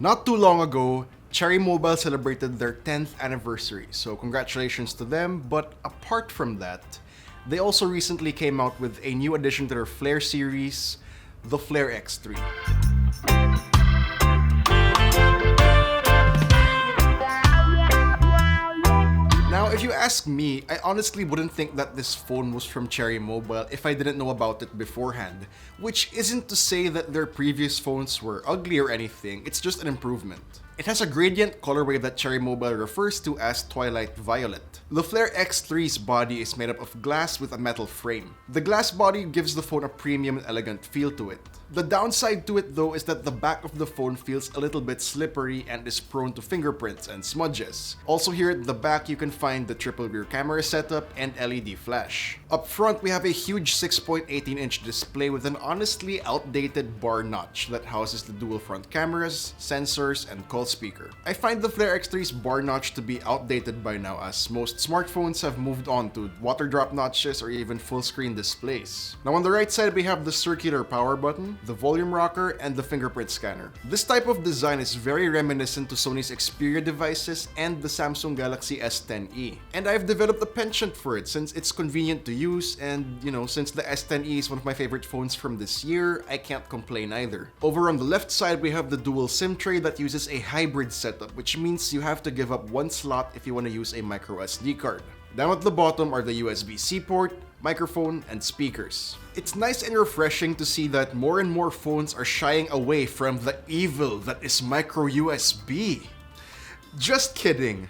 Not too long ago, Cherry Mobile celebrated their 10th anniversary, so congratulations to them. But apart from that, they also recently came out with a new addition to their Flare series, the Flare X3. Now, if you ask me, I honestly wouldn't think that this phone was from Cherry Mobile if I didn't know about it beforehand, which isn't to say that their previous phones were ugly or anything, it's just an improvement. It has a gradient colorway that Cherry Mobile refers to as Twilight Violet. The Flare X3's body is made up of glass with a metal frame. The glass body gives the phone a premium and elegant feel to it. The downside to it though is that the back of the phone feels a little bit slippery and is prone to fingerprints and smudges. Also here at the back you can find the triple rear camera setup and LED flash. Up front we have a huge 6.18-inch display with an honestly outdated bar notch that houses the dual front cameras, sensors, and call speaker. I find the Flare X3's bar notch to be outdated by now, as most smartphones have moved on to water drop notches or even full screen displays. Now on the right side we have the circular power button, the volume rocker, and the fingerprint scanner. This type of design is very reminiscent to Sony's Xperia devices and the Samsung Galaxy S10e. And I've developed a penchant for it since it's convenient to use, and since the S10e is one of my favorite phones from this year, I can't complain either. Over on the left side we have the dual SIM tray that uses a hybrid setup, which means you have to give up one slot if you want to use a micro SD card. Down at the bottom are the USB-C port, microphone, and speakers. It's nice and refreshing to see that more and more phones are shying away from the evil that is micro USB. Just kidding.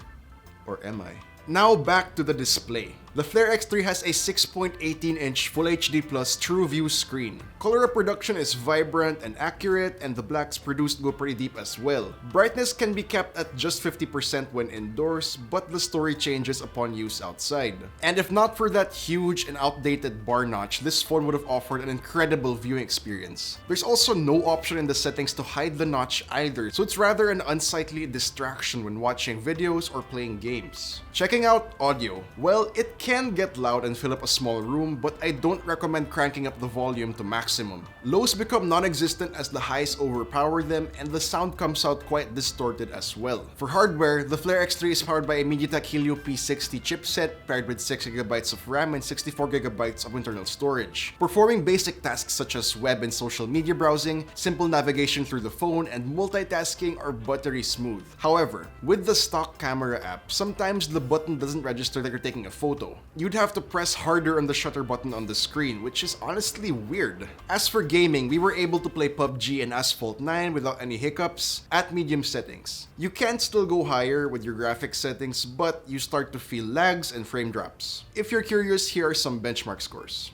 Or am I? Now back to the display. The Flare X3 has a 6.18-inch Full HD Plus TrueView screen. Color reproduction is vibrant and accurate, and the blacks produced go pretty deep as well. Brightness can be kept at just 50% when indoors, but the story changes upon use outside. And if not for that huge and outdated bar notch, this phone would have offered an incredible viewing experience. There's also no option in the settings to hide the notch either, so it's rather an unsightly distraction when watching videos or playing games. Checking out audio. Well, it can get loud and fill up a small room, but I don't recommend cranking up the volume to maximum. Lows become non-existent as the highs overpower them, and the sound comes out quite distorted as well. For hardware, the Flare X3 is powered by a MediaTek Helio P60 chipset paired with 6GB of RAM and 64GB of internal storage, performing basic tasks such as web and social media browsing, simple navigation through the phone, and multitasking are buttery smooth. However, with the stock camera app, sometimes the button doesn't register that you're taking a photo. You'd have to press harder on the shutter button on the screen, which is honestly weird. As for gaming, we were able to play PUBG and Asphalt 9 without any hiccups at medium settings. You can still go higher with your graphics settings, but you start to feel lags and frame drops. If you're curious, here are some benchmark scores.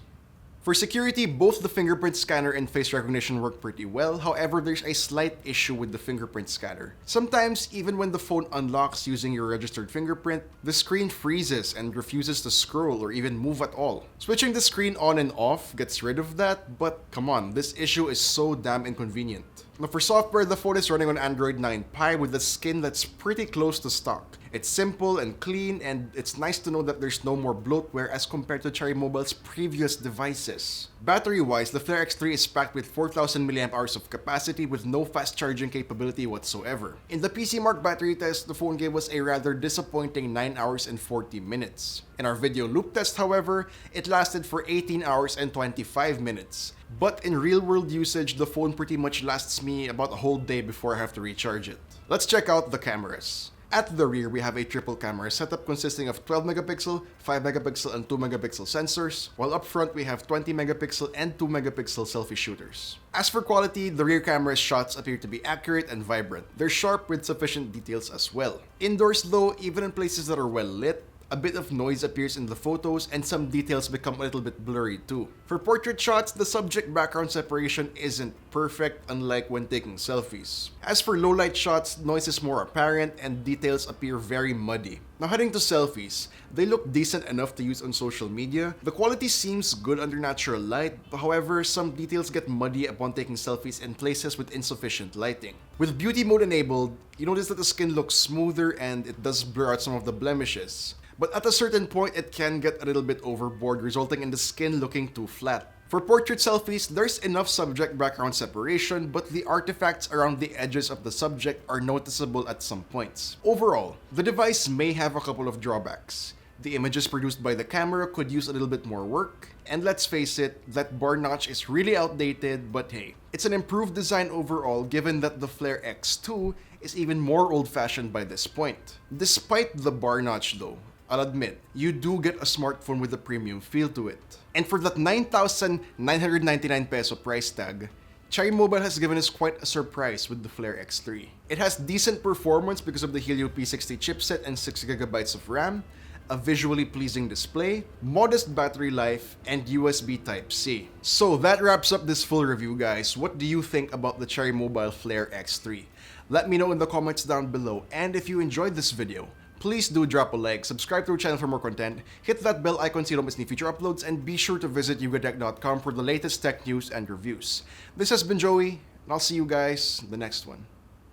For security, both the fingerprint scanner and face recognition work pretty well. However, there's a slight issue with the fingerprint scanner. Sometimes, even when the phone unlocks using your registered fingerprint, the screen freezes and refuses to scroll or even move at all. Switching the screen on and off gets rid of that, but come on, this issue is so damn inconvenient. Now for software, the phone is running on Android 9 Pie with a skin that's pretty close to stock. It's simple and clean, and it's nice to know that there's no more bloatware as compared to Cherry Mobile's previous devices. Battery-wise, the Flare X3 is packed with 4,000 mAh of capacity with no fast charging capability whatsoever. In the PC Mark battery test, the phone gave us a rather disappointing 9 hours and 40 minutes. In our video loop test, however, it lasted for 18 hours and 25 minutes. But in real-world usage, the phone pretty much lasts me about a whole day before I have to recharge it. Let's check out the cameras. At the rear, we have a triple camera setup consisting of 12 megapixel, 5 megapixel, and 2 megapixel sensors, while up front we have 20 megapixel and 2 megapixel selfie shooters. As for quality, the rear camera's shots appear to be accurate and vibrant. They're sharp with sufficient details as well. Indoors though, even in places that are well lit, a bit of noise appears in the photos and some details become a little bit blurry too. For portrait shots, the subject background separation isn't perfect, unlike when taking selfies. As for low light shots, noise is more apparent and details appear very muddy. Now heading to selfies, they look decent enough to use on social media. The quality seems good under natural light, however, some details get muddy upon taking selfies in places with insufficient lighting. With beauty mode enabled, you notice that the skin looks smoother and it does blur out some of the blemishes. But at a certain point, it can get a little bit overboard, resulting in the skin looking too flat. For portrait selfies, there's enough subject-background separation, but the artifacts around the edges of the subject are noticeable at some points. Overall, the device may have a couple of drawbacks. The images produced by the camera could use a little bit more work, and let's face it, that bar notch is really outdated, but hey, it's an improved design overall given that the Flare X2 is even more old-fashioned by this point. Despite the bar notch though, I'll admit, you do get a smartphone with a premium feel to it. And for that 9,999 peso price tag, Cherry Mobile has given us quite a surprise with the Flare X3. It has decent performance because of the Helio P60 chipset and 6GB of RAM, a visually pleasing display, modest battery life, and USB Type-C. So that wraps up this full review, guys. What do you think about the Cherry Mobile Flare X3? Let me know in the comments down below, and if you enjoyed this video, please do drop a like, subscribe to our channel for more content, hit that bell icon so you don't miss any future uploads, and be sure to visit YugaTech.com for the latest tech news and reviews. This has been Joey, and I'll see you guys in the next one.